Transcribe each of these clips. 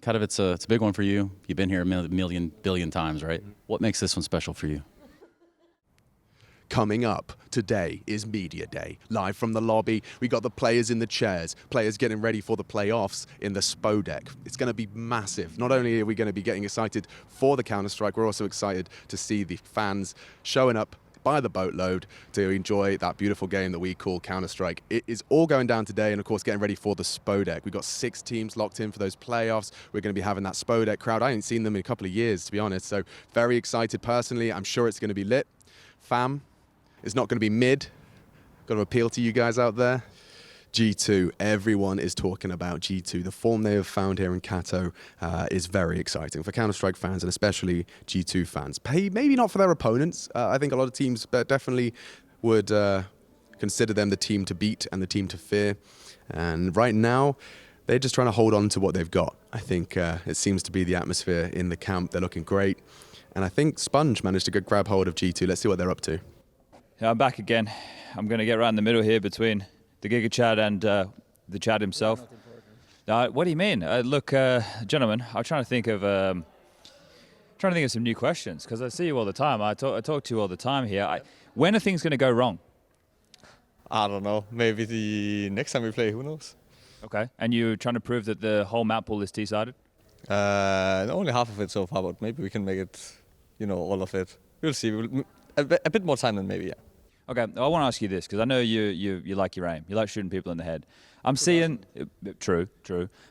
Katowice, it's a big one for you. You've been here a million billion times, right? What makes this one special for you? Coming up today is Media Day. Live from the lobby, we got the players in the chairs, players getting ready for the playoffs in the Spodek. It's going to be massive. Not only are we going to be getting excited for the Counter-Strike, we're also excited to see the fans showing up by the boatload to enjoy that beautiful game that we call Counter-Strike. It is all going down today, and of course getting ready for the Spodek. We've got 6 teams locked in for those playoffs. We're going to be having that Spodek crowd. I ain't seen them in a couple of years, to be honest, so very excited personally. I'm sure it's going to be lit. Fam, it's not going to be mid. Got to appeal to you guys out there. G2, everyone is talking about G2. The form they have found here in Kato is very exciting for Counter-Strike fans and especially G2 fans. Maybe not for their opponents. I think a lot of teams definitely would consider them the team to beat and the team to fear. And right now, they're just trying to hold on to what they've got. I think it seems to be the atmosphere in the camp. They're looking great. And I think Sponge managed to grab hold of G2. Let's see what they're up to. Yeah, I'm back again. I'm going to get right in the middle here between the Gigachad and the Chad himself. What do you mean? Look, gentlemen, I'm trying to think of some new questions because I see you all the time. I talk to you all the time here. When are things going to go wrong? I don't know. Maybe the next time we play, who knows? Okay. And you're trying to prove that the whole map pool is T-sided? Only half of it so far, but maybe we can make it, all of it. We'll see. A bit more time than maybe, yeah. Okay, I want to ask you this because I know you like your aim. You like shooting people in the head. I'm seeing true,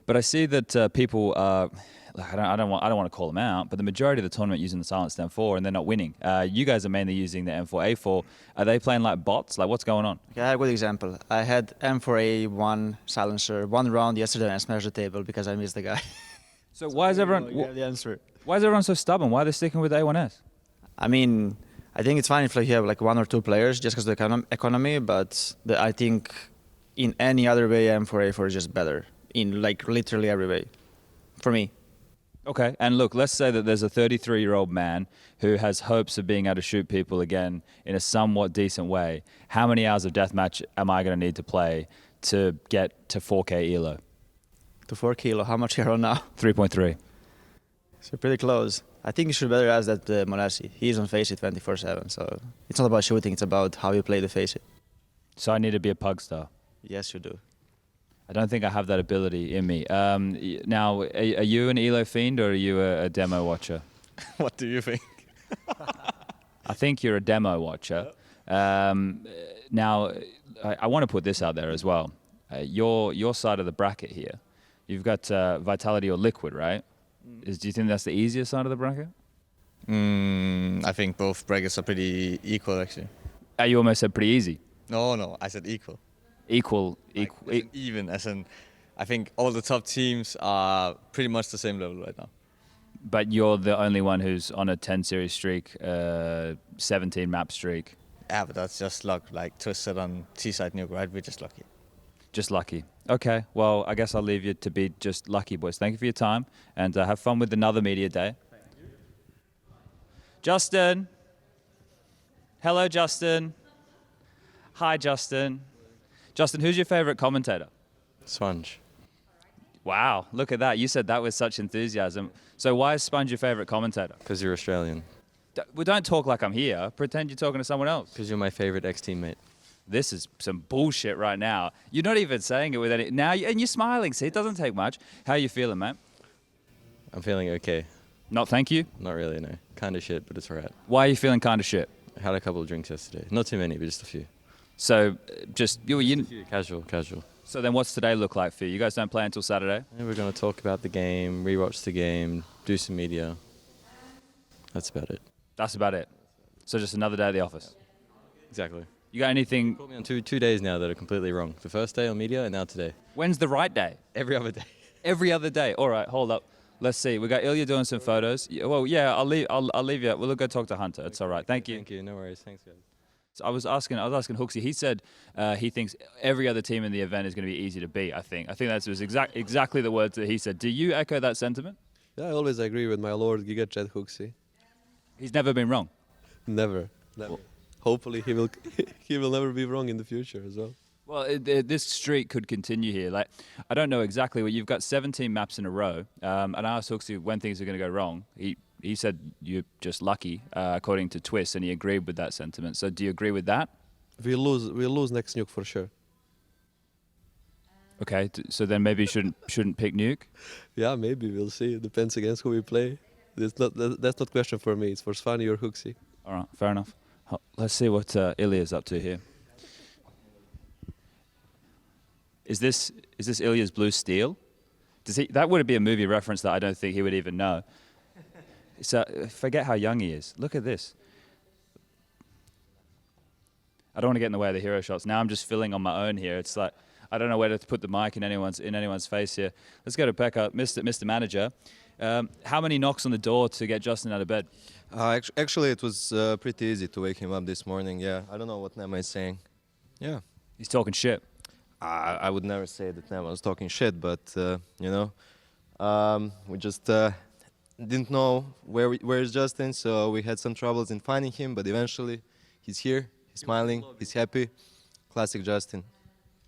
but I see that people are. I don't want to call them out, but the majority of the tournament using the silenced M4 and they're not winning. You guys are mainly using the M4A4. Are they playing like bots? Like what's going on? Okay, I have a good example. I had M4A1 silencer 1 round yesterday and I smashed the table because I missed the guy. So why is everyone? The answer. Why is everyone so stubborn? Why are they sticking with A1S? I mean, I think it's fine if you have like 1 or 2 players just because of the economy, but I think in any other way, M4A4 is just better in like literally every way, for me. Okay, and look, let's say that there's a 33-year-old man who has hopes of being able to shoot people again in a somewhat decent way. How many hours of deathmatch am I going to need to play to get to 4K ELO? To 4K ELO, how much are you on now? 3.3. So pretty close. I think you should better ask that Molasi. He's on FaZe 24/7, so it's not about shooting, it's about how you play the FaZe. So I need to be a pug star? Yes, you do. I don't think I have that ability in me. Now, are you an ELO fiend or are you a demo watcher? What do you think? I think you're a demo watcher. Now, I want to put this out there as well. Your side of the bracket here, you've got Vitality or Liquid, right? Do you think that's the easier side of the bracket? I think both brackets are pretty equal, actually. You almost said pretty easy. No, I said equal. Equal. Even, as in, I think all the top teams are pretty much the same level right now. But you're the only one who's on a 10 series streak, 17 map streak. Yeah, but that's just luck. Like Twisted on T-side nuke, right? We're just lucky. Just lucky. Okay, well, I guess I'll leave you to be just lucky, boys. Thank you for your time, and have fun with another media day. Justin. Hello, Justin. Hi, Justin. Justin, who's your favorite commentator? Sponge. Wow, look at that. You said that with such enthusiasm. So why is Sponge your favorite commentator? Because you're Australian. Well, don't talk like I'm here. Pretend you're talking to someone else. Because you're my favorite ex-teammate. This is some bullshit right now. You're not even saying it with any... Now, and you're smiling. See, it doesn't take much. How are you feeling, mate? I'm feeling okay. Not thank you? Not really, no. Kind of shit, but it's alright. Why are you feeling kind of shit? I had a couple of drinks yesterday. Not too many, but just a few. So, just... Casual. So then what's today look like for you? You guys don't play until Saturday? Yeah, we're going to talk about the game, rewatch the game, do some media. That's about it. That's about it. So just another day at the office? Exactly. You got anything... You called me on two days now that are completely wrong. The first day on media and now today. When's the right day? Every other day. Every other day. All right, hold up. Let's see. We got Ilya doing some photos. Well, yeah, I'll leave you. We'll go talk to Hunter. It's all right. Thank you. Thank you. No worries. Thanks, guys. So I was asking HooXi. He said he thinks every other team in the event is going to be easy to beat. I think that was exactly the words that he said. Do you echo that sentiment? Yeah, I always agree with my lord Gigachad HooXi. He's never been wrong. Never. Well, hopefully he will never be wrong in the future as well. Well, this streak could continue here. Like, I don't know exactly what you've got. 17 maps in a row, and I asked HooXi when things are going to go wrong. He said you're just lucky, according to Twist, and he agreed with that sentiment. So, do you agree with that? We'll lose next nuke for sure. Okay, so then maybe you shouldn't pick Nuke. Yeah, maybe we'll see. It depends against who we play. That's not question for me. It's for Svani or HooXi. All right, fair enough. Let's see what Ilya's up to here. Is this Ilya's blue steel? That would be a movie reference that I don't think he would even know. So forget how young he is. Look at this. I don't want to get in the way of the hero shots. Now I'm just filling on my own here. It's like I don't know where to put the mic in anyone's face here. Let's go to Pekka, Mr. Manager. How many knocks on the door to get Justin out of bed? Actually, it was pretty easy to wake him up this morning. Yeah, I don't know what Nema is saying. Yeah, He's talking shit. I would never say that Nema was talking shit, but you know, we just didn't know where is Justin, so we had some troubles in finding him. But eventually, he's here. He's smiling. He's happy. Classic Justin.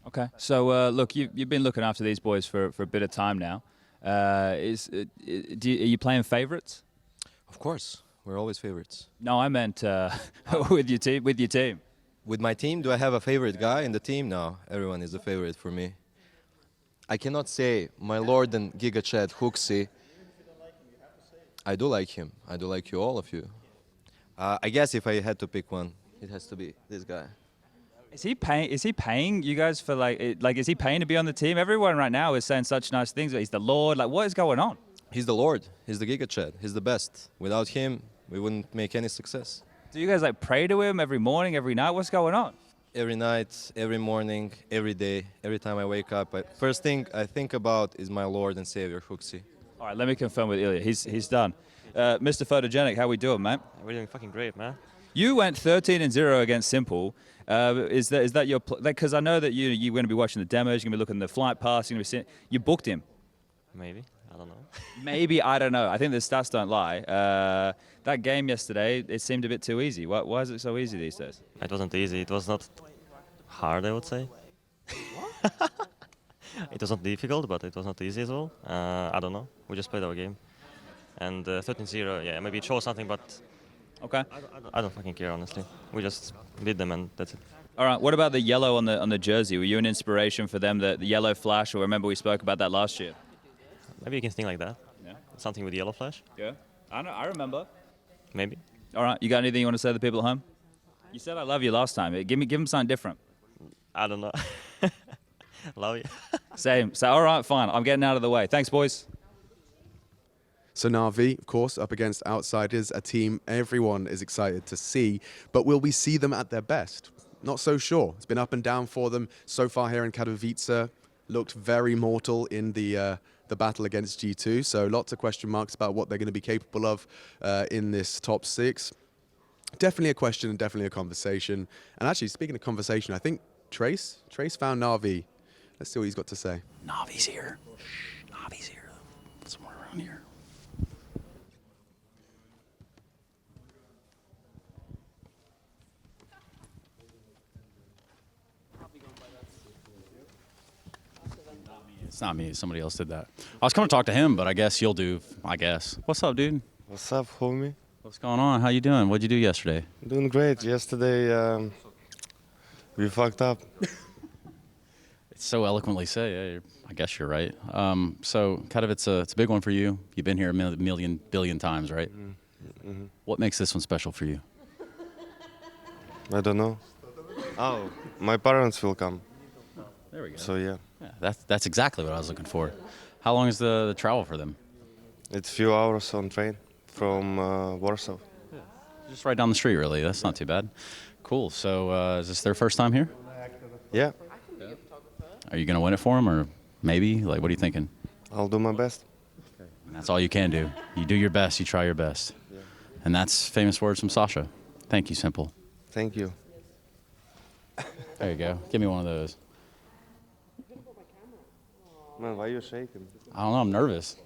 Okay. So look, you've been looking after these boys for a bit of time now. Are you playing favorites? Of course, we're always favorites. No, I meant with your team. With your team. With my team, do I have a favorite guy in the team? No, everyone is a favorite for me. I cannot say my lord and Gigachad HooXi. I do like him. I do like you, all of you. I guess if I had to pick one, it has to be this guy. Is he paying you guys for is he paying to be on the team? Everyone right now is saying such nice things. He's the Lord. Like, what is going on? He's the Lord. He's the Gigachad. He's the best. Without him, we wouldn't make any success. Do you guys pray to him every morning, every night? What's going on? Every night, every morning, every day, every time I wake up, first thing I think about is my Lord and Savior HooXi. All right, let me confirm with Ilya. He's done. Mr. Photogenic, how we doing, mate? We're doing fucking great, man. You went 13-0 against Simple. Is that your because I know that you're going to be watching the demos, you're going to be looking at the flight pass, you're going to be you booked him. Maybe. I don't know. Maybe, I don't know. I think the stats don't lie. That game yesterday, it seemed a bit too easy. Why is it so easy these days? It wasn't easy. It was not hard, I would say. It was not difficult, but it was not easy as well. I don't know. We just played our game. And 13-0, yeah, maybe it shows something, but Okay. I don't fucking care, honestly. We just beat them and that's it. All right. What about the yellow on the jersey? Were you an inspiration for them? The yellow flash? Or remember we spoke about that last year? Maybe you can think like that. Yeah. Something with yellow flash. Yeah. I know. I remember. Maybe. All right. You got anything you want to say to the people at home? You said I love you last time. Give them something different. I don't know. Love you. Same. So all right, fine. I'm getting out of the way. Thanks, boys. So Na'Vi, of course, up against outsiders, a team everyone is excited to see. But will we see them at their best? Not so sure. It's been up and down for them so far here in Katowice. Looked very mortal in the battle against G2. So lots of question marks about what they're going to be capable of in this top 6. Definitely a question and definitely a conversation. And actually, speaking of conversation, I think Trace found Na'Vi. Let's see what he's got to say. Navi's here. Navi's here. Somewhere around here. It's not me. Somebody else did that. I was coming to talk to him, but I guess you'll do. I guess. What's up, dude? What's up, homie? What's going on? How you doing? What'd you do yesterday? Doing great. Yesterday, we fucked up. It's so eloquently say. Yeah, I guess you're right. So Katowice, it's a big one for you. You've been here a million billion times, right? Mm-hmm. What makes this one special for you? I don't know. Oh, my parents will come. There we go. So yeah, that's exactly what I was looking for. How long is the travel for them? it's a few hours on train from Warsaw. Just right down the street, really. That's not too bad. Cool. So is this their first time here? Yeah, Are you going to win it for them, or maybe? Like, what are you thinking? I'll do my best. And that's all you can do. You do your best. You try your best. And that's famous words from Sasha. Thank you, Simple. Thank you. There you go. Give me one of those. Man, why are you shaking? I don't know. I'm nervous.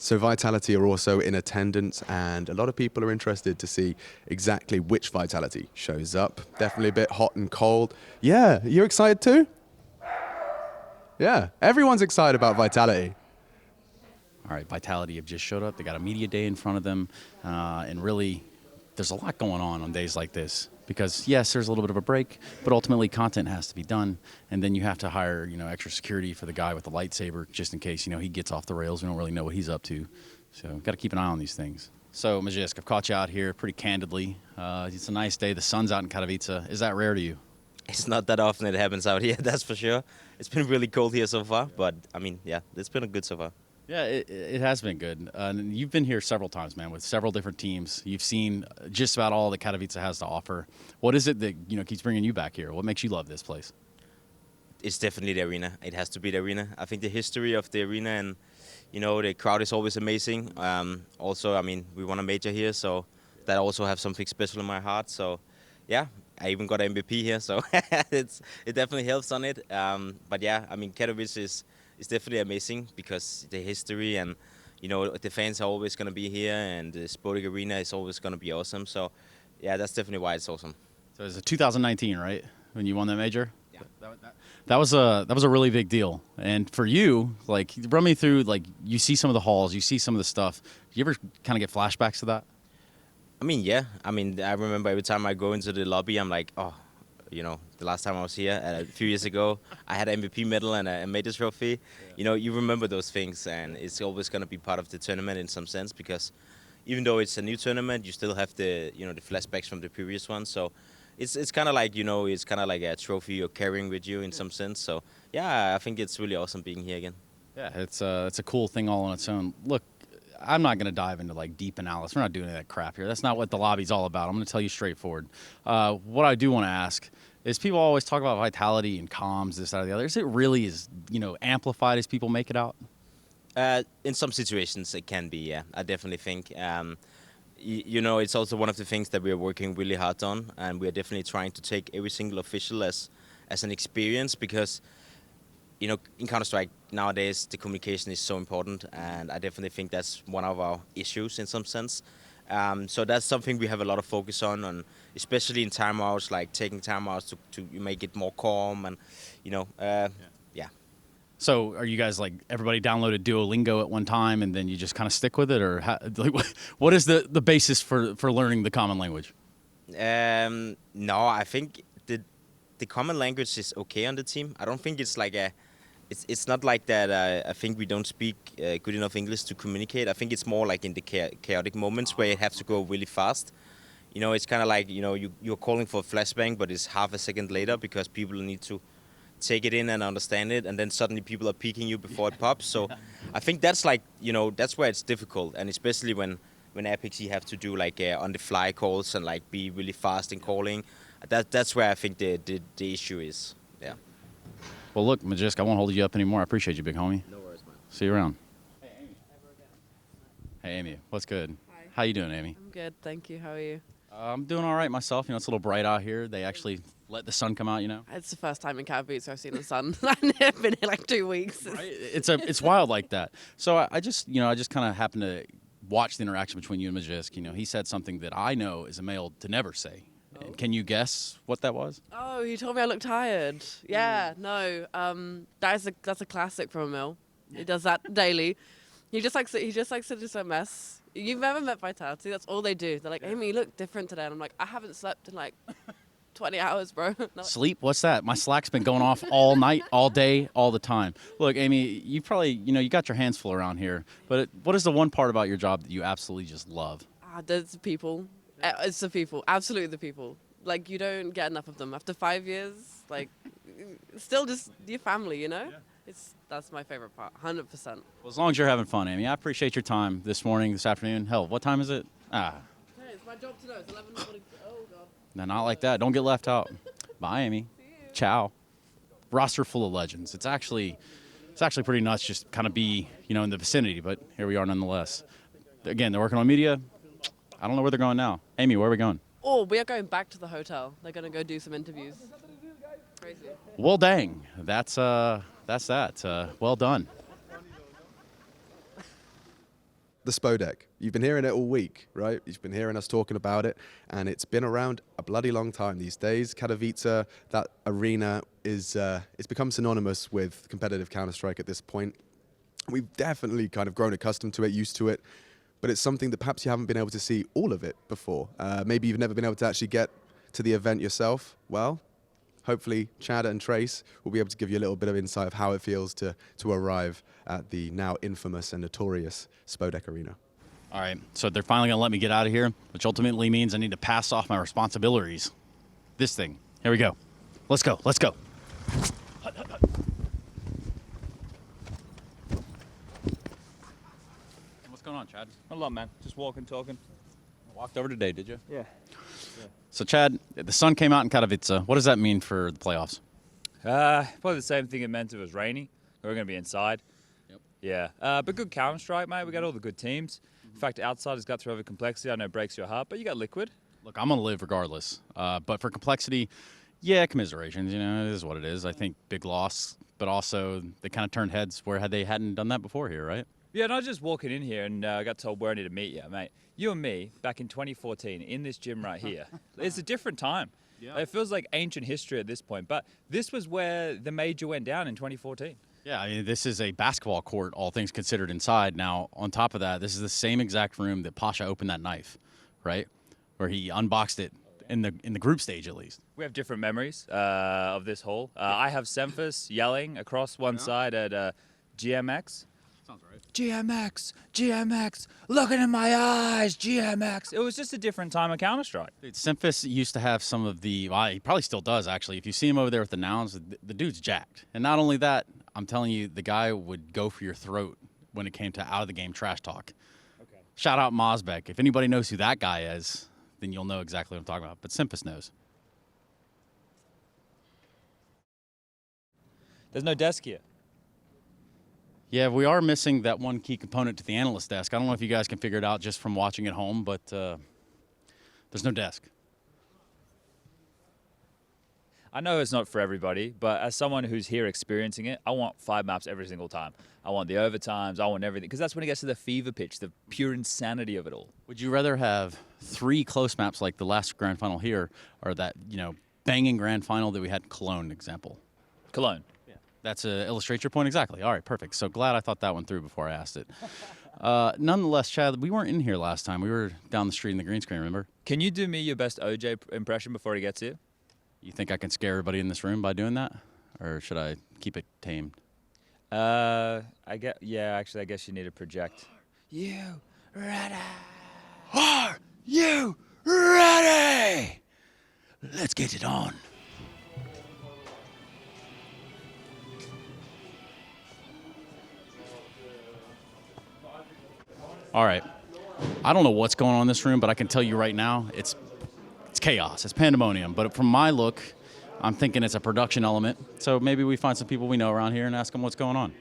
So Vitality are also in attendance, and a lot of people are interested to see exactly which Vitality shows up. Definitely a bit hot and cold. Yeah, you excited too? Yeah, everyone's excited about Vitality. All right, Vitality have just showed up. They got a media day in front of them, and really, there's a lot going on days like this. Because yes, there's a little bit of a break, but ultimately content has to be done, and then you have to hire, extra security for the guy with the lightsaber just in case, he gets off the rails. We don't really know what he's up to, so got to keep an eye on these things. So Magisk, I've caught you out here pretty candidly. It's a nice day. The sun's out in Katowice. Is that rare to you? It's not that often it happens out here, that's for sure. It's been really cold here so far, but I mean, yeah, it's been good so far. Yeah, it has been good. And you've been here several times, man, with several different teams. You've seen just about all that Katowice has to offer. What is it that keeps bringing you back here? What makes you love this place? It's definitely the arena. It has to be the arena. I think the history of the arena and the crowd is always amazing. Also, I mean, we won a major here, so that also have something special in my heart. So, yeah, I even got an MVP here, so it definitely helps on it. But yeah, I mean, Katowice is definitely amazing because the history and the fans are always going to be here, and the Spodek arena is always going to be awesome. So yeah, that's definitely why it's awesome. So it was 2019, right, when you won that major? Yeah. That was a really big deal. And for you, like, run me through, like, you see some of the halls, you see some of the stuff. Do you ever kind of get flashbacks to that? I mean, yeah. I mean, I remember every time I go into the lobby, I'm like, oh, the last time I was here a few years ago, I had an MVP medal and a major trophy. Yeah. You remember those things, and it's always going to be part of the tournament in some sense, because even though it's a new tournament, you still have the the flashbacks from the previous one. So it's kind of like it's kind of like a trophy you're carrying with you in some sense. So yeah, I think it's really awesome being here again. Yeah, it's a cool thing all on its own. Look, I'm not going to dive into like deep analysis. We're not doing any of that crap here. That's not what the lobby's all about. I'm going to tell you straightforward. What I do want to ask is, people always talk about Vitality and comms, this, that, or the other. Is it really as amplified as people make it out? In some situations, it can be. Yeah, I definitely think. It's also one of the things that we are working really hard on, and we are definitely trying to take every single official as an experience, because in Counter-Strike nowadays, the communication is so important, and I definitely think that's one of our issues in some sense. So that's something we have a lot of focus on especially in timeouts, like taking timeouts to make it more calm, and yeah. So are you guys like, everybody downloaded Duolingo at one time and then you just kind of stick with it, or what is the basis for learning the common language? No, I think the common language is okay on the team. I don't think it's like it's not like that. I think we don't speak good enough English to communicate. I think it's more like in the chaotic moments where you have to go really fast. It's kind of like you're calling for a flashbang, but it's half a second later because people need to take it in and understand it, and then suddenly people are peeking you before it pops. So I think that's like that's where it's difficult, and especially when HooXi have to do like on the fly calls and like be really fast in calling. That's where I think the issue is. Yeah. Well, look, Magisk, I won't hold you up anymore. I appreciate you, big homie. No worries, man. See you around. Hey, Amy. What's good? Hi. How you doing, Amy? I'm good, thank you. How are you? I'm doing all right myself. It's a little bright out here. They actually let the sun come out, It's the first time in Katowice I've seen the sun. I've been here like 2 weeks. Right? It's wild like that. So I just kind of happened to watch the interaction between you and Magisk. He said something that I know as a male to never say. Oh. Can you guess what that was? Oh, he told me I look tired. Yeah, no. That's a classic from a male. He does that daily. He just likes to do a mess. You've never met Vitality. That's all they do. They're like, Amy, you look different today. And I'm like, I haven't slept in like 20 hours, bro. No. Sleep? What's that? My Slack's been going off all night, all day, all the time. Look, Amy, you probably, you got your hands full around here. But what is the one part about your job that you absolutely just love? There's the people. It's the people. Absolutely the people. Like, you don't get enough of them. After 5 years, like, still just your family, Yeah. That's my favorite part, 100%. Well, as long as you're having fun, Amy. I appreciate your time this morning, this afternoon. Hell, what time is it? Hey, it's my job to know. It's 11:40. Oh, God. No, not like that. Don't get left out. Bye, Amy. Ciao. Roster full of legends. It's actually pretty nuts just kind of be, in the vicinity, but here we are nonetheless. Again, they're working on media. I don't know where they're going now. Amy, where are we going? Oh, we are going back to the hotel. They're going to go do some interviews. Crazy. Well, dang. That's that. Well done. the Spodek. You've been hearing it all week, right? You've been hearing us talking about it, and it's been around a bloody long time these days. Katowice, that arena, is it's become synonymous with competitive Counter-Strike at this point. We've definitely kind of grown accustomed to it, used to it, but it's something that perhaps you haven't been able to see all of it before. Maybe you've never been able to actually get to the event yourself. Well, hopefully Chad and Trace will be able to give you a little bit of insight of how it feels to arrive at the now infamous and notorious Spodek Arena. All right, so they're finally going to let me get out of here, which ultimately means I need to pass off my responsibilities. This thing. Here we go. Let's go. Let's go. What's going on, Chad? Not a lot, man. Just walking, talking. Walked over today, did you? Yeah. So, Chad, the sun came out in Katowice. What does that mean for the playoffs? Probably the same thing it meant if it was rainy. We're going to be inside. Yep. Yeah. But good Counter-Strike, mate. We got all the good teams. In fact, Outsiders got through over Complexity. I know it breaks your heart, but you got Liquid. Look, I'm going to live regardless. But for Complexity, yeah, commiserations. You know, it is what it is. I think big loss, but also they kind of turned heads where they hadn't done that before here, right? Yeah, and I was just walking in here and I got told where I need to meet you, mate. You and me, back in 2014, in this gym right here. It's a different time. Yeah. It feels like ancient history at this point, but this was where the major went down in 2014. Yeah, I mean, this is a basketball court, all things considered, inside. Now, on top of that, this is the same exact room that Pasha opened that knife, right? Where he unboxed it in the group stage, at least. We have different memories of this hall. I have Semphis yelling across one side at GMX. Sounds right. GMX, GMX, looking in my eyes, GMX. It was just a different time of Counter-Strike. Dude, Semphis used to have some of the, well, he probably still does, actually. If you see him over there with the nouns, the dude's jacked. And not only that, I'm telling you, the guy would go for your throat when it came to out-of-the-game trash talk. Okay. Shout out Mosbeck. If anybody knows who that guy is, then you'll know exactly what I'm talking about. But Semphis knows. There's no desk here. Yeah, we are missing that one key component to the analyst desk. I don't know if you guys can figure it out just from watching at home, but there's no desk. I know it's not for everybody, but as someone who's here experiencing it, I want 5 maps every single time. I want the overtimes, I want everything, because that's when it gets to the fever pitch, the pure insanity of it all. Would you rather have 3 close maps like the last grand final here, or that, you know, banging grand final that we had in Cologne example? Cologne. That's illustrates your point exactly. All right, perfect. So glad I thought that one through before I asked it. Nonetheless, Chad, we weren't in here last time. We were down the street in the green screen, remember? Can you do me your best OJ impression before he gets here? You think I can scare everybody in this room by doing that? Or should I keep it tamed? I guess you need to project. You ready? Are you ready? Let's get it on. All right. I don't know what's going on in this room, but I can tell you right now, it's chaos. It's pandemonium. But from my look, I'm thinking it's a production element. So maybe we find some people we know around here and ask them what's going on.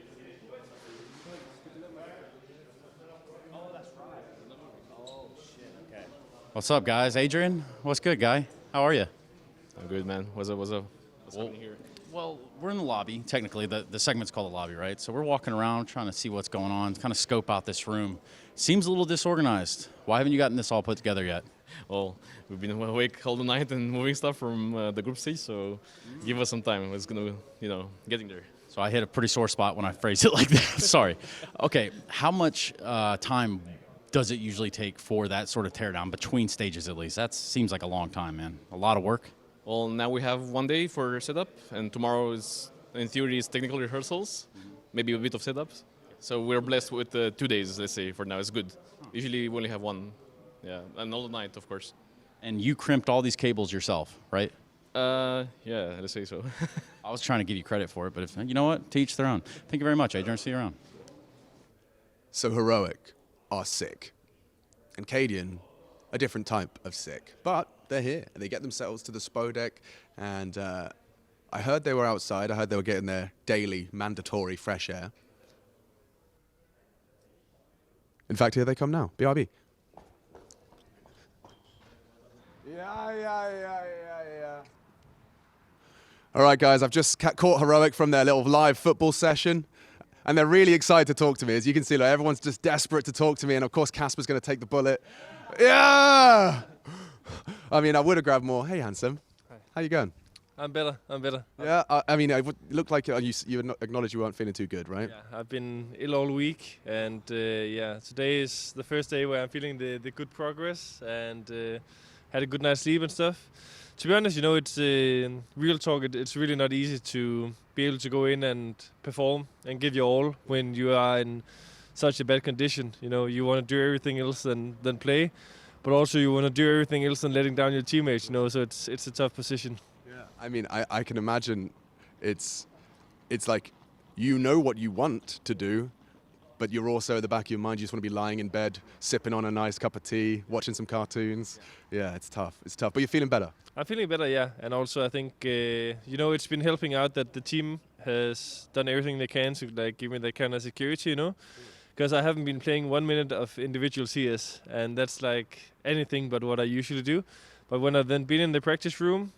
What's up, guys? Adrian, what's good, guy? How are you? I'm good, man. What's up? What's happening here? Well, we're in the lobby. Technically, the segment's called the lobby, right? So we're walking around trying to see what's going on, kind of scope out this room. Seems a little disorganized. Why haven't you gotten this all put together yet? Well, we've been awake all the night and moving stuff from the group stage, so give us some time. It's gonna, getting there. So I hit a pretty sore spot when I phrased it like that. Sorry. Okay, how much time does it usually take for that sort of teardown, between stages at least? That seems like a long time, man. A lot of work. Well, now we have 1 day for setup, and tomorrow is, in theory, is technical rehearsals, maybe a bit of setups. So we're blessed with 2 days, let's say, for now. It's good. Usually we only have 1. Yeah, and all the night, of course. And you crimped all these cables yourself, right? Yeah, let's say so. I was trying to give you credit for it, but you know what? To each their own. Thank you very much, Adrian. See you around. So Heroic are sick. And CadiaN, a different type of sick. But they're here. They get themselves to the Spodek. And I heard they were outside. I heard they were getting their daily mandatory fresh air. In fact, here they come now. BRB. Yeah. All right, guys, I've just caught Heroic from their little live football session. and they're really excited to talk to me. As you can see, like, everyone's just desperate to talk to me, and of course Casper's going to take the bullet. Yeah! I mean, I would have grabbed more. Hey, handsome. Hi. How you going? I'm better. Yeah, I mean, it looked like you acknowledged you weren't feeling too good, right? Yeah, I've been ill all week, and yeah, today is the first day where I'm feeling the good progress, and had a good night's sleep and stuff. To be honest, you know, it's real talk. It's really not easy to be able to go in and perform and give your all when you are in such a bad condition. You know, you want to do everything else than play, but also you want to do everything else than letting down your teammates. You know, so it's a tough position. I mean, I can imagine it's like you know what you want to do, but you're also at the back of your mind, you just want to be lying in bed, sipping on a nice cup of tea, watching some cartoons. Yeah, it's tough. It's tough, but you're feeling better. I'm feeling better, yeah. And also I think, you know, it's been helping out that the team has done everything they can to like give me that kind of security, you know. Because I haven't been playing 1 minute of individual CS, and that's like anything but what I usually do. But when I've then been in the practice room,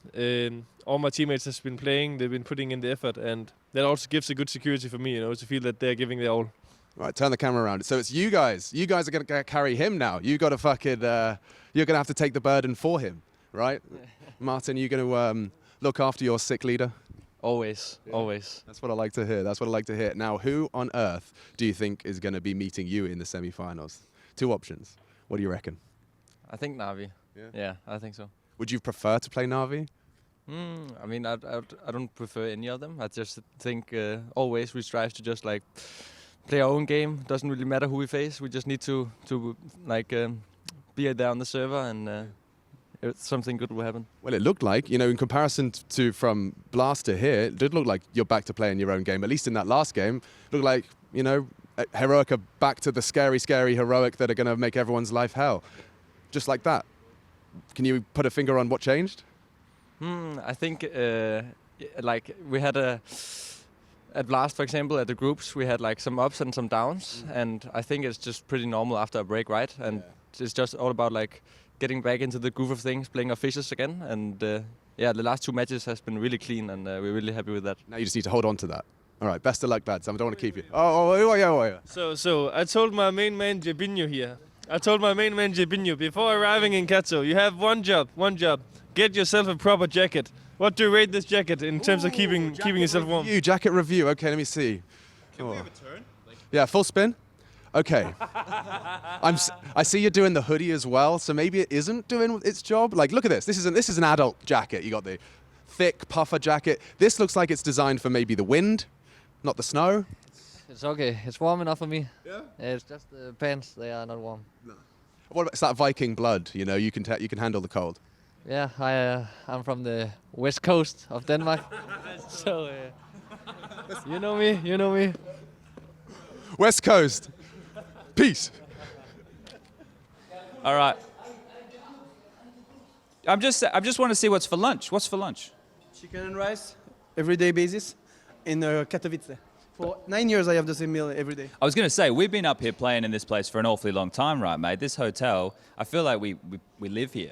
all my teammates has been playing, they've been putting in the effort, and that also gives a good security for me, you know, to feel that they're giving their all. Right, turn the camera around. So it's you guys. You guys are going to carry him now. You got to fucking, you're going to have to take the burden for him, right? Martin, you going to look after your sick leader? Always, always. That's what I like to hear. That's what I like to hear. Now, who on earth do you think is going to be meeting you in the semi-finals? 2 options. What do you reckon? I think Na'Vi. Yeah, I think so. Would you prefer to play Na'Vi? I mean, I don't prefer any of them. I just think always we strive to just like play our own game. Doesn't really matter who we face. We just need to like be there on the server, and something good will happen. Well, it looked like, you know, in comparison to from Blast to here, it did look like you're back to playing your own game. At least in that last game, it looked like, you know, Heroic are back to the scary, scary Heroic that are going to make everyone's life hell. Just like that. Can you put a finger on what changed? I think like we had at Blast, for example, at the groups, we had like some ups and some downs, and I think it's just pretty normal after a break, right? And it's just all about like getting back into the groove of things, playing our fishes again, and yeah, the last 2 matches has been really clean, and we're really happy with that. Now you just need to hold on to that. All right, best of luck, Bads. I don't want to keep you. Oh. So I told my main man Jabinho here. Before arriving in Kato, you have one job. Get yourself a proper jacket. What do you rate this jacket in terms of keeping yourself warm? Jacket review. Okay, let me see. Can we have a turn? Yeah, full spin. Okay. I see you're doing the hoodie as well, so maybe it isn't doing its job. Like, look at this. This is an adult jacket. You got the thick puffer jacket. This looks like it's designed for maybe the wind, not the snow. It's okay. It's warm enough for me. Yeah? It's just the pants. They are not warm. No. What about, it's that Viking blood, you know, you can handle the cold. Yeah, I'm from the west coast of Denmark. So, you know me. West Coast. Peace. All right. I just want to see what's for lunch. What's for lunch? Chicken and rice, everyday basis, in Katowice. For 9 years, I have the same meal every day. I was going to say, we've been up here playing in this place for an awfully long time, right, mate? This hotel, I feel like we live here.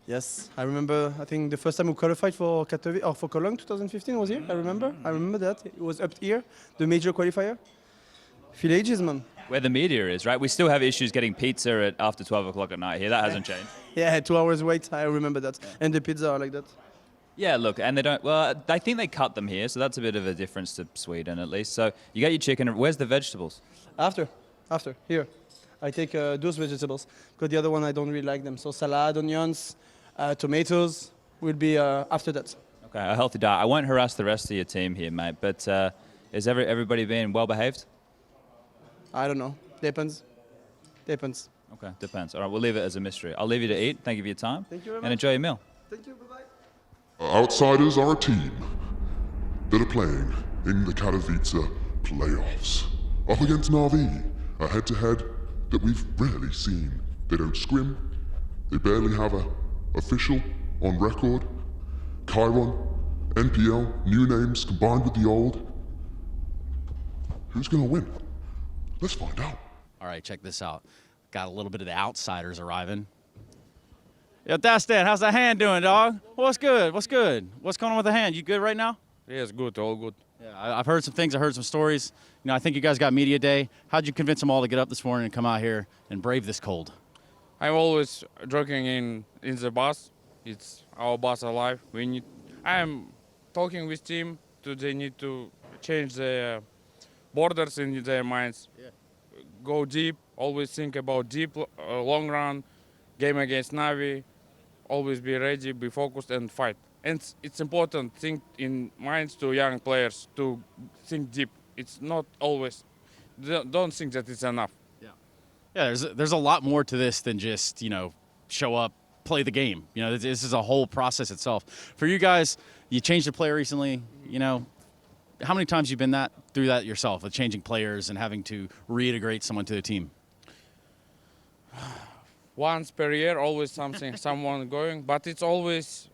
Yes, I remember, I think the first time we qualified for Katowice, or for Cologne 2015 was here, I remember that. It was up here, the major qualifier. Feel ages, man. Where the media is, right? We still have issues getting pizza after 12 o'clock at night here. That hasn't changed. Yeah, 2 hours wait, I remember that. And the pizza are like that. Yeah, look, and they don't, well, I think they cut them here, so that's a bit of a difference to Sweden at least. So you got your chicken, where's the vegetables? After, here. I take those vegetables, because the other one I don't really like them. So salad, onions, tomatoes will be after that. Okay, a healthy diet. I won't harass the rest of your team here, mate, but is everybody being well behaved? I don't know. Depends. Okay, depends. All right, we'll leave it as a mystery. I'll leave you to eat. Thank you for your time. Thank you very much. And enjoy your meal. Thank you, bye-bye. Outsiders are a team that are playing in the Katowice playoffs. Up against Na'Vi, a head-to-head that we've rarely seen. They don't scrim. They barely have a official on record. Chiron, NPL, new names combined with the old. Who's going to win? Let's find out. All right, check this out. Got a little bit of the outsiders arriving. Yo, dastan, how's that hand doing, dog? What's good? What's going on with the hand? You good right now? Yes, good, all good. Yeah, I've heard some things. I heard some stories. You know, I think you guys got media day. How'd you convince them all to get up this morning and come out here and brave this cold? I'm always joking in the bus. It's our bus alive. I am talking with team. They need to change the borders in their minds. Yeah. Go deep. Always think about deep, long run, game against Navi. Always be ready, be focused, and fight. And it's important think in minds to young players to think deep. It's not always. Don't think that it's enough. Yeah, there's a lot more to this than just, you know, show up, play the game. You know, this is a whole process itself. For you guys, you changed a player recently. You know, how many times you've been through that yourself, of changing players and having to reintegrate someone to the team? Once per year, always someone going, but it's always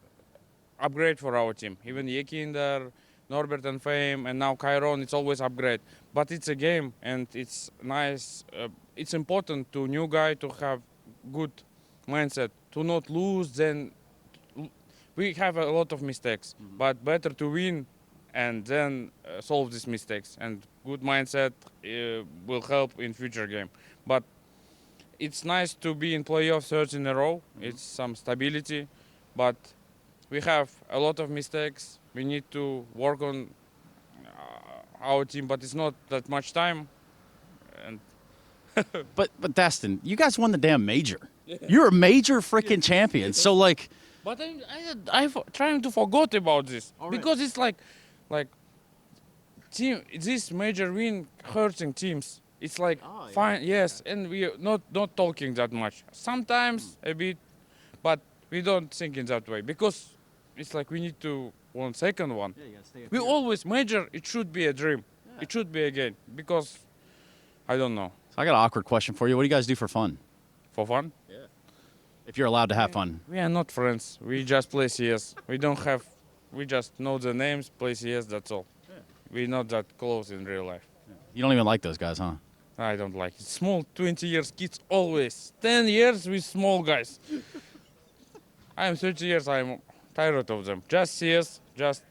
upgrade for our team. Even Yekinder, Norbert and Fame, and now Chiron, it's always upgrade. But it's a game, and it's nice. It's important to new guy to have good mindset, to not lose. Then we have a lot of mistakes, but better to win and then solve these mistakes. And good mindset will help in future game. But it's nice to be in playoff third in a row. It's some stability, but we have a lot of mistakes. We need to work on our team, but it's not that much time. And but Dastan, you guys won the damn major. You're a major freaking champion. So like, but I'm trying to forget about this because it's like team. This major win hurting teams. It's like fine, yes, and we are not talking that much. Sometimes a bit, but we don't think in that way because it's like we need to win second one. Yeah, you gotta stay up we always major. It should be a dream. Yeah. It should be a game because I don't know. So I got an awkward question for you. What do you guys do for fun? For fun? Yeah. If you're allowed to have fun. We are not friends. We just play CS. We don't have. We just know the names, play CS. That's all. Yeah. We're not that close in real life. Yeah. You don't even like those guys, huh? I don't like it. Small 20 years kids always. 10 years with small guys. I'm 30 years. I'm tired of them. Just CS. Just.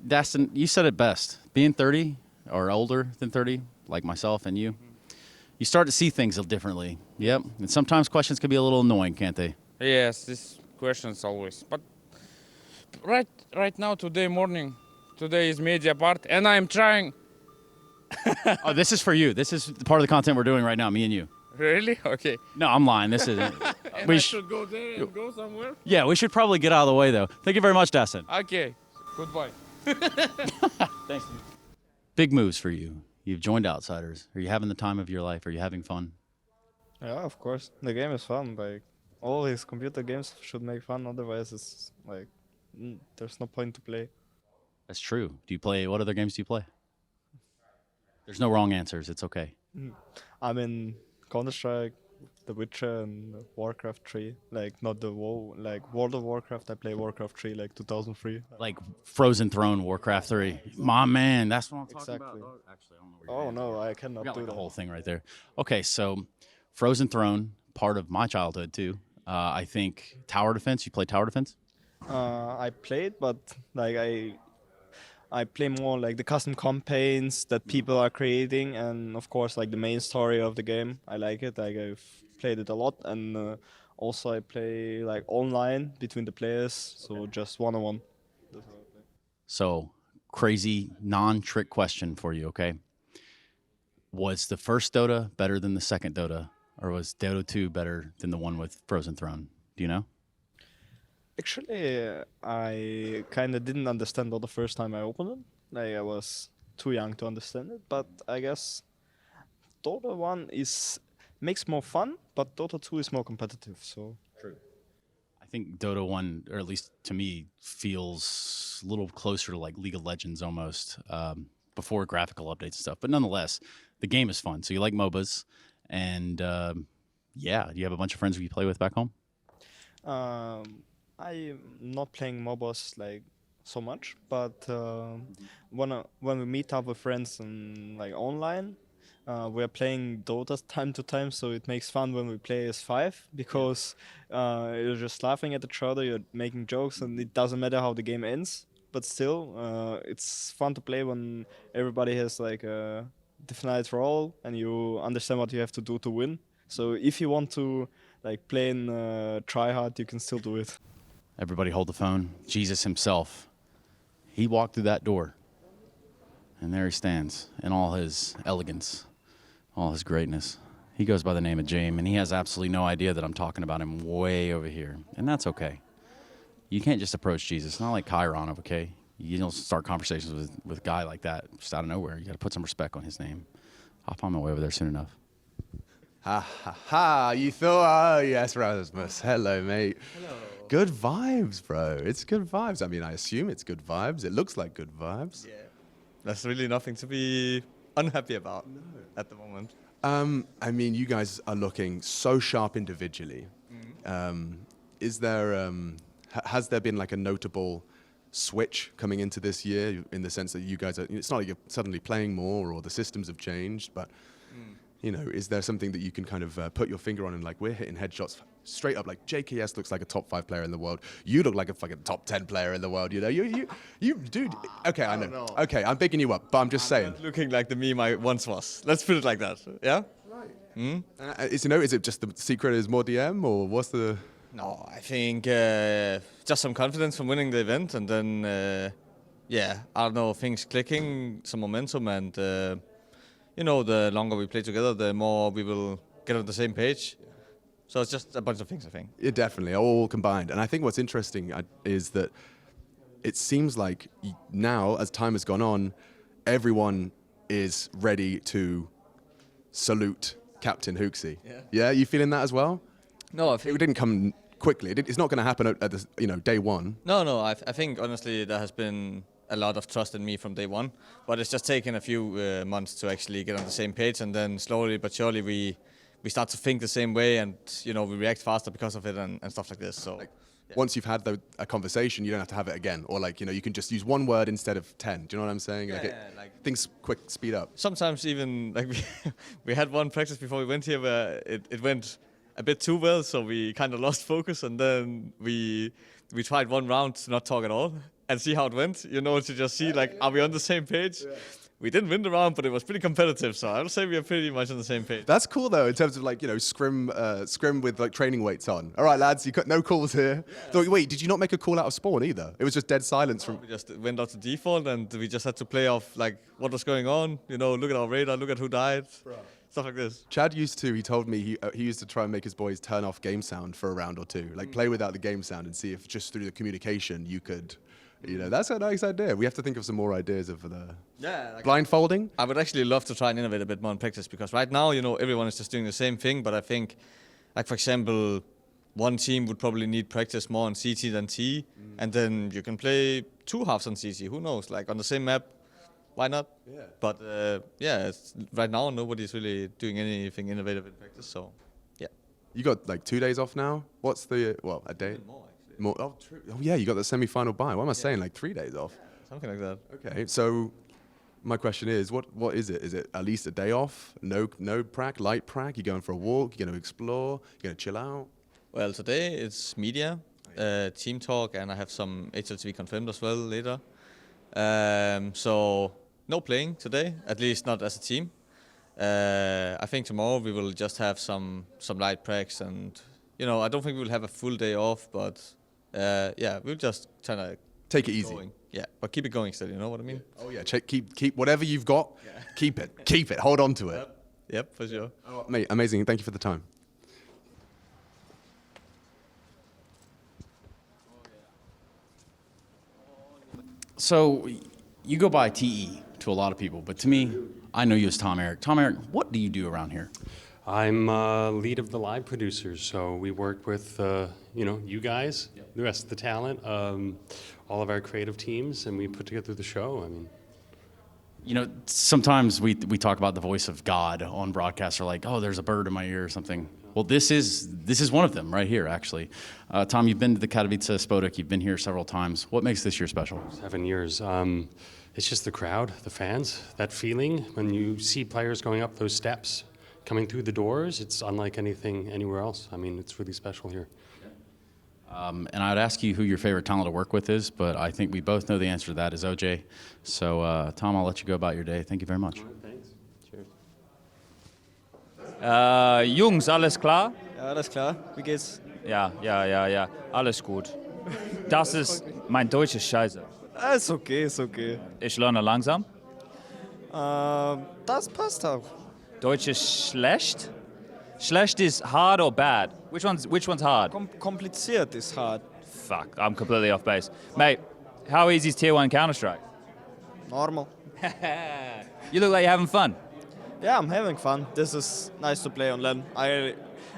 Dastan, you said it best. Being 30 or older than 30, like myself and you, you start to see things differently. Yep. And sometimes questions can be a little annoying, can't they? Yes, these questions always. But right now, today is media part, and I'm trying. Oh, this is for you. This is part of the content we're doing right now, me and you. Really? Okay. No, I'm lying. This isn't. And I should go there and go somewhere? Yeah, we should probably get out of the way, though. Thank you very much, Dastan. Okay. Goodbye. Thanks. Big moves for you. You've joined Outsiders. Are you having the time of your life? Are you having fun? Yeah, of course. The game is fun. Like, all these computer games should make fun. Otherwise, it's like, there's no point to play. That's true. Do you play, what other games do you play? There's no wrong answers. It's okay. I'm in Counter-Strike, The Witcher, and Warcraft 3. Like, not the WoW, like World of Warcraft. I play Warcraft 3, like 2003. Like Frozen Throne, Warcraft 3. My man, that's what I'm talking Exactly. about. Actually, I don't know where no, I cannot do like that. the whole thing right there. Okay, so Frozen Throne, part of my childhood too. I think tower defense. You play tower defense? I played, but like I play more like the custom campaigns that people are creating, and of course like the main story of the game. I like it. Like I've played it a lot, and also I play like online between the players, so just one-on-one. So crazy non-trick question for you. Okay, was the first Dota better than the second Dota, or was Dota 2 better than the one with Frozen Throne? Do you know? Actually, I kind of didn't understand it the first time I opened it. Like I was too young to understand it, but I guess Dota 1 makes more fun, but Dota 2 is more competitive. So true. I think Dota 1, or at least to me, feels a little closer to like League of Legends almost, before graphical updates and stuff. But nonetheless, the game is fun. So you like MOBAs, and yeah, do you have a bunch of friends who you play with back home? I'm not playing MOBAs like so much, but when we meet up with friends and like online, we're playing Dota time to time, so it makes fun when we play as 5 because you're just laughing at each other, you're making jokes, and it doesn't matter how the game ends. but still, it's fun to play when everybody has like a definite role and you understand what you have to do to win. So if you want to like play and try hard, you can still do it. Everybody hold the phone. Jesus himself, he walked through that door. And there he stands in all his elegance, all his greatness. He goes by the name of Jame, and he has absolutely no idea that I'm talking about him way over here. And that's okay. You can't just approach Jesus. It's not like Chiron, okay? You don't start conversations with a guy like that just out of nowhere. You got to put some respect on his name. I'll find my way over there soon enough. Ha ha ha, you thought, oh yes, Rasmus. Hello, mate. Hello. Good vibes, bro. It's good vibes. I mean, I assume it's good vibes. It looks like good vibes. Yeah. There's really nothing to be unhappy about at the moment. I mean, you guys are looking so sharp individually. Is there, has there been like a notable switch coming into this year in the sense that you guys are, it's not like you're suddenly playing more or the systems have changed, but you know, is there something that you can kind of put your finger on and like, we're hitting headshots straight up, like JKS looks like a top 5 player in the world. You look like a fucking top 10 player in the world, you know? You dude, okay, I know. Okay, I'm picking you up, but I'm just saying. Not looking like the meme I once was. Let's put it like that, yeah? Right. Is, you know, is it just the secret is more DM or what's the... No, I think just some confidence from winning the event and then, yeah, I don't know, things clicking, some momentum and, you know, the longer we play together, the more we will get on the same page. So it's just a bunch of things, I think. Yeah, definitely, all combined. And I think what's interesting is that it seems like now, as time has gone on, everyone is ready to salute Captain HooXi. Yeah, you feeling that as well? No, I think it didn't come quickly. It's not going to happen at the, you know, day one. No, I think honestly there has been a lot of trust in me from day one, but it's just taken a few months to actually get on the same page, and then slowly but surely we start to think the same way, and you know, we react faster because of it and stuff like this. So once you've had a conversation, you don't have to have it again, or like, you know, you can just use one word instead of 10. Do you know what I'm saying? Yeah, things quick speed up. Sometimes even like we had one practice before we went here where it went a bit too well, so we kind of lost focus, and then we tried one round to not talk at all and see how it went, you know, to just see like, are we on the same page? Yeah. We didn't win the round, but it was pretty competitive, so I would say we are pretty much on the same page. That's cool though, in terms of like, you know, scrim with like training weights on. All right, lads, you got no calls here. Yeah. So, wait, did you not make a call out of spawn either? It was just dead silence from. We just went out to default, and we just had to play off like what was going on. You know, look at our radar, look at who died. Bro. Stuff like this. Chad used to, he told me he used to try and make his boys turn off game sound for a round or two, like play without the game sound and see if just through the communication you could, you know, that's a nice idea. We have to think of some more ideas of the blindfolding. I would actually love to try and innovate a bit more in practice, because right now, you know, everyone is just doing the same thing, but I think, like for example, one team would probably need practice more on CT than T, and then you can play 2 halves on CT, who knows, like on the same map. Why not? Yeah. But yeah, right now nobody's really doing anything innovative in practice. So, yeah. You got like 2 days off now. What's the a day? More actually. More. Oh, true. Oh yeah, you got the semi-final bye. What am I saying? Like 3 days off. Yeah, something like that. Okay. So, my question is, what is it? Is it at least a day off? No prac, light prac. You going for a walk? You going to explore? You going to chill out? Well, today it's media, team talk, and I have some HLTV confirmed as well later. So. No playing today, at least not as a team. I think tomorrow we will just have some light practice, and you know, I don't think we'll have a full day off, but yeah, we'll just try to take it easy. Going. Yeah, but keep it going still. You know what I mean? Yeah. Oh yeah, keep whatever you've got. Yeah. Keep it. Hold on to it. Yep, for sure. Oh, mate, amazing. Thank you for the time. So, you go by TE to a lot of people, but to me, I know you as Tom Eric. Tom Eric, what do you do around here? I'm lead of the live producers, so we work with you know, you guys, the rest of the talent, all of our creative teams, and we put together the show. I mean, you know, sometimes we talk about the voice of God on broadcasts, or like, oh, there's a bird in my ear or something. Well, this is one of them right here, actually. Tom, you've been to the Katowice Spodek. You've been here several times. What makes this year special? 7 years. It's just the crowd, the fans, that feeling when you see players going up those steps, coming through the doors. It's unlike anything anywhere else. I mean, it's really special here. And I'd ask you who your favorite talent to work with is, but I think we both know the answer to that is OJ. So, Tom, I'll let you go about your day. Thank you very much. Thanks. Cheers. Jungs, alles klar? Ja, alles klar. Wie geht's? Ja. Alles gut. Das ist, mein Deutsch ist scheiße. Ist okay, ist okay. Ich lerne langsam. Das passt auch. Deutsch ist schlecht. Schlecht is hard or bad? Which one's hard? Kompliziert ist hard. Fuck, I'm completely off base. Mate, how easy is Tier 1 Counter-Strike? Normal. You look like you're having fun. Yeah, I'm having fun. This is nice to play on LAN.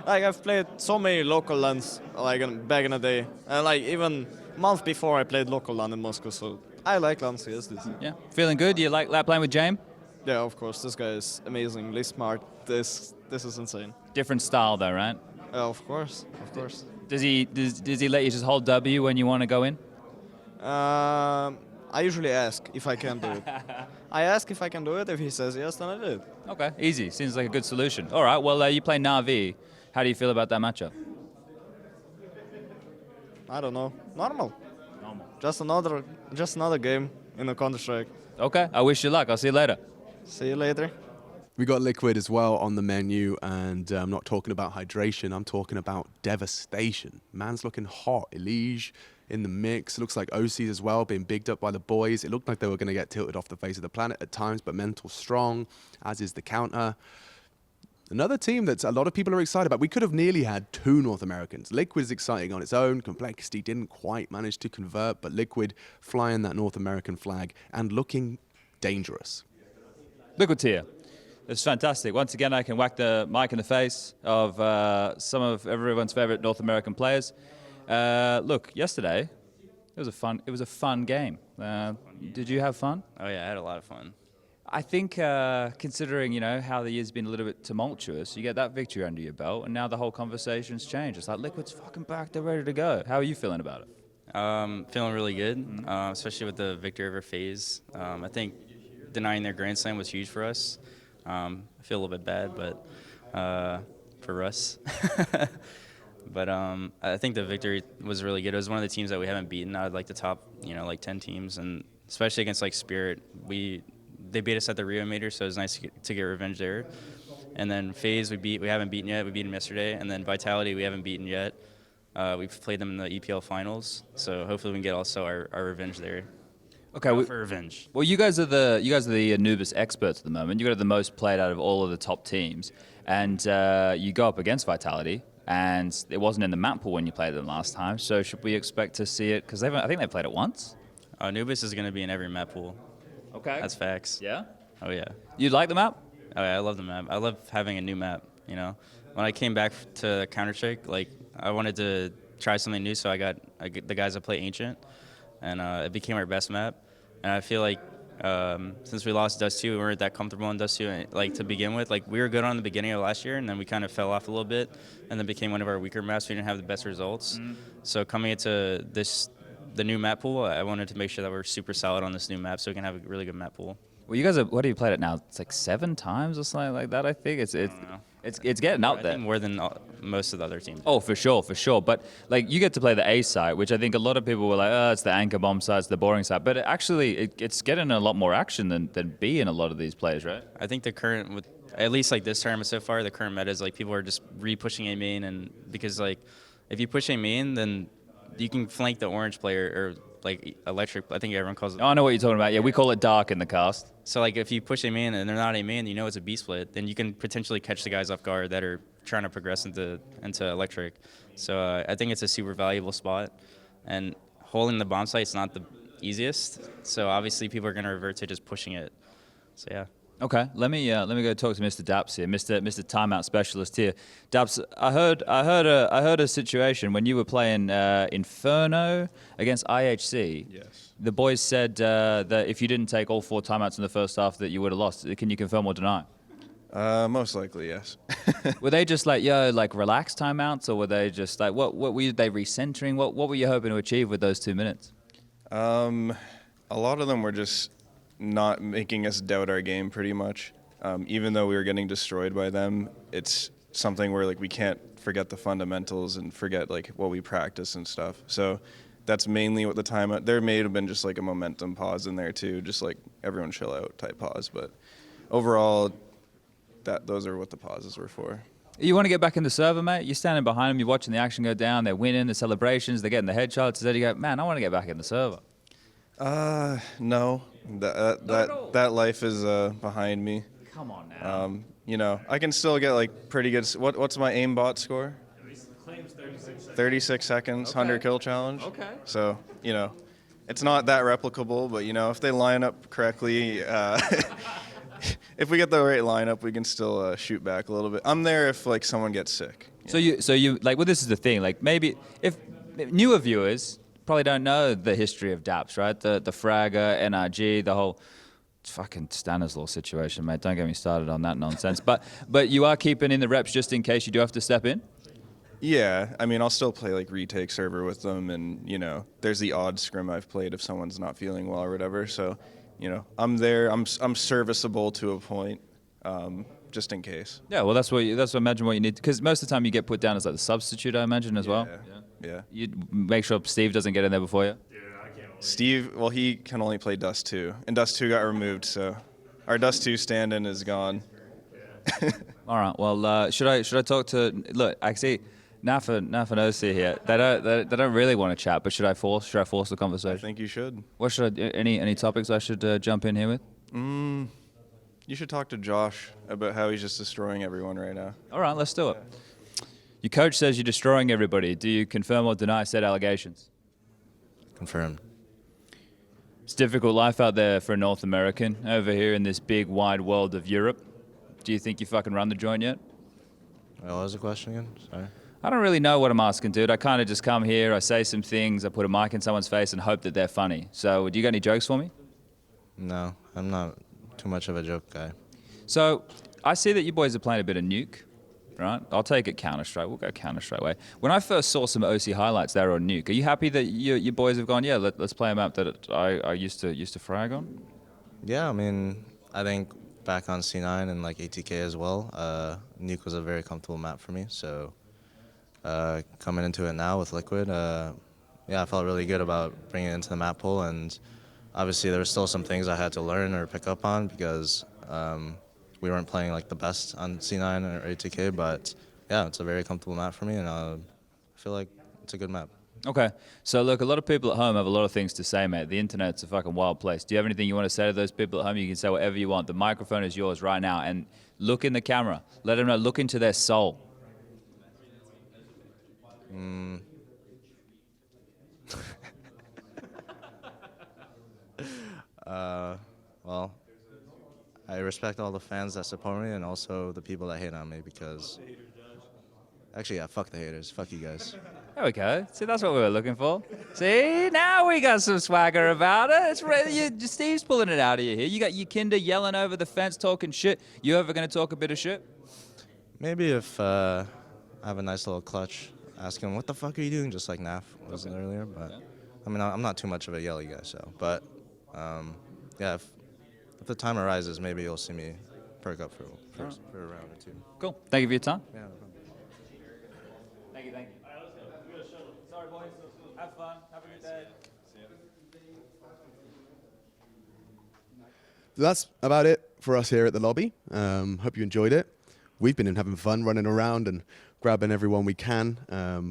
I've played so many local LANs back in the day, and like even a month before I played local LAN in Moscow. So I like LAN seriously. Yeah, feeling good. You like playing with Jame? Yeah, of course. This guy is amazingly smart. This is insane. Different style though, right? Of course, of course. Does he let you just hold W when you want to go in? I usually ask if I can do it. I ask if I can do it. If he says yes, then I do it. Okay, easy. Seems like a good solution. All right, well, you play Na'Vi. How do you feel about that matchup? I don't know. Normal. Just another game in the Counter-Strike. Okay, I wish you luck. I'll see you later. See you later. We got Liquid as well on the menu, and I'm not talking about hydration, I'm talking about devastation. Man's looking hot. Elige in the mix. Looks like oSee as well, being bigged up by the boys. It looked like they were going to get tilted off the face of the planet at times, but mental strong, as is the counter. Another team that a lot of people are excited about. We could have nearly had 2 North Americans. Liquid is exciting on its own. Complexity didn't quite manage to convert, but Liquid flying that North American flag and looking dangerous. Liquid tier. It's fantastic. Once again, I can whack the mic in the face of some of everyone's favorite North American players. Look, yesterday, it was a fun game. Did you have fun? Oh yeah, I had a lot of fun. I think considering, how the year's been a little bit tumultuous, you get that victory under your belt, and now the whole conversation's changed. It's like, Liquid's fucking back, they're ready to go. How are you feeling about it? Feeling really good, especially with the victory over FaZe. I think denying their Grand Slam was huge for us. I feel a little bit bad, but for us. But I think the victory was really good. It was one of the teams that we haven't beaten out of the top, 10 teams, and especially against Spirit. They beat us at the Rio Major, so it was nice to get revenge there. And then FaZe we haven't beaten yet. We beat them yesterday, and then Vitality we haven't beaten yet. We've played them in the EPL finals, so hopefully we can get also our revenge there. Okay, for revenge. Well, you guys are the Anubis experts at the moment. You got the most played out of all of the top teams, and you go up against Vitality, and it wasn't in the map pool when you played them last time. So should we expect to see it? Because I think they played it once. Anubis is going to be in every map pool. Okay, that's facts. Yeah. Oh yeah. You like the map? Oh yeah, I love the map. I love having a new map. When I came back to Counter-Strike, I wanted to try something new, so I got the guys that play Ancient, and it became our best map. And I feel like since we lost Dust 2, we weren't that comfortable in Dust 2 to begin with. We were good on the beginning of last year, and then we kind of fell off a little bit, and then became one of our weaker maps. We didn't have the best results. So coming into the new map pool, I wanted to make sure that we're super solid on this new map so we can have a really good map pool. Well, you guys what have you played it now? It's 7 times or something like that, I think. It's getting out there. I think more than most of the other teams. Oh, for sure. But you get to play the A side, which I think a lot of people were like, oh, it's the anchor bomb side, it's the boring side. But it's getting a lot more action than B in a lot of these plays, right? I think the current, at least this tournament so far, the current meta is people are just re-pushing A main, and because if you push A main, then you can flank the orange player or electric. I think everyone calls it. Oh, I know what you're talking about. Yeah, we call it dark in the cast. So if you push a main and they're not a main, it's a B split, then you can potentially catch the guys off guard that are trying to progress into electric. So I think it's a super valuable spot, and holding the bomb site's not the easiest. So obviously people are going to revert to just pushing it. So yeah. Okay, let me go talk to Mr. Daps here, Mr. Timeout Specialist here. Daps, I heard a situation when you were playing Inferno against IHC. Yes. The boys said that if you didn't take all 4 timeouts in the first half, that you would have lost. Can you confirm or deny? Most likely, yes. Were they just relaxed timeouts, or were they just what were they recentering? What were you hoping to achieve with those 2 minutes? A lot of them were just not making us doubt our game pretty much. Even though we were getting destroyed by them, it's something where like we can't forget the fundamentals and forget like what we practice and stuff. So that's mainly what the time. There may have been just like a momentum pause in there too, just like everyone chill out type pause. But overall, those are what the pauses were for. You want to get back in the server, mate? You're standing behind them, you're watching the action go down, they're winning, the celebrations, they're getting the headshots. Instead you go, man, I want to get back in the server. No, that life is behind me. Come on now. You know, I can still get like pretty good. What's my aimbot score? 36 seconds, okay. 100 kill challenge. Okay. So, you know, it's not that replicable, but you know, if they line up correctly, if we get the right lineup, we can still shoot back a little bit. I'm there if like someone gets sick. So you like, well, this is the thing. Like maybe if newer viewers probably don't know the history of daps, right? The Fragger, NRG, the whole fucking Stanislaw situation, mate. Don't get me started on that nonsense. But you are keeping in the reps just in case you do have to step in? Yeah, I mean, I'll still play like retake server with them, and you know, there's the odd scrim I've played if someone's not feeling well or whatever. So, you know, I'm there. I'm serviceable to a point, just in case. Yeah, well, that's what imagine what you need, because most of the time you get put down as like the substitute, I imagine as well. Yeah. You make sure Steve doesn't get in there before you. Steve, well, he can only play Dust 2, and Dust 2 got removed, so our Dust 2 stand-in is gone. All right. Well, should I talk to? Look, I see. Naf and oSee here. They don't really want to chat, but should I force the conversation? I think you should. What should I? Any topics I should jump in here with? You should talk to Josh about how he's just destroying everyone right now. All right, let's do it. Your coach says you're destroying everybody. Do you confirm or deny said allegations? Confirmed. It's a difficult life out there for a North American over here in this big wide world of Europe. Do you think you fucking run the joint yet? What was the question again? Sorry. I don't really know what I'm asking, dude. I kind of just come here, I say some things, I put a mic in someone's face and hope that they're funny. So, do you got any jokes for me? No, I'm not too much of a joke guy. So, I see that you boys are playing a bit of Nuke, right? I'll take it Counter-Strike. We'll go Counter-Strike way. When I first saw some oSee highlights, they were on Nuke. Are you happy that you boys have gone, yeah, let's play a map that I used to frag on? Yeah, I mean, I think back on C9 and like ATK as well, Nuke was a very comfortable map for me. So coming into it now with Liquid, yeah, I felt really good about bringing it into the map pool. And obviously there were still some things I had to learn or pick up on because we weren't playing like the best on C9 or ATK. But yeah, it's a very comfortable map for me, and I feel like it's a good map. Okay, so look, a lot of people at home have a lot of things to say, mate. The internet's a fucking wild place. Do you have anything you want to say to those people at home? You can say whatever you want. The microphone is yours right now, and look in the camera. Let them know, look into their soul. Well, I respect all the fans that support me and also the people that hate on me because... Actually, yeah, fuck the haters. Fuck you guys. There we go. See, that's what we were looking for. See, now we got some swagger about it. It's Steve's pulling it out of you here. You got your kinder yelling over the fence, talking shit. You ever going to talk a bit of shit? Maybe if I have a nice little clutch, ask him, what the fuck are you doing? Just like Naf was earlier. But I mean, I'm not too much of a yelly guy, so. But yeah, if the time arises, maybe you'll see me perk up for a round or two. Cool. Thank you for your time. Yeah, no problem. Thank you. Sorry, boys. Have fun. Have a good day. That's about it for us here at the lobby. Hope you enjoyed it. We've been having fun running around and grabbing everyone we can,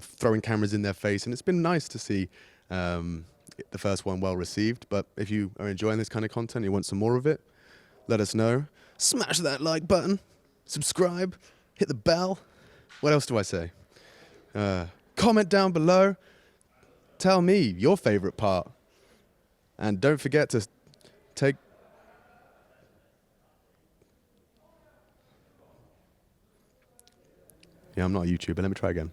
throwing cameras in their face, and it's been nice to see the first one well received. But if you are enjoying this kind of content, you want some more of it, let us know. Smash that like button, subscribe, hit the bell. What else do I say? Comment down below. Tell me your favorite part. And don't forget to take... Yeah, I'm not a YouTuber. Let me try again.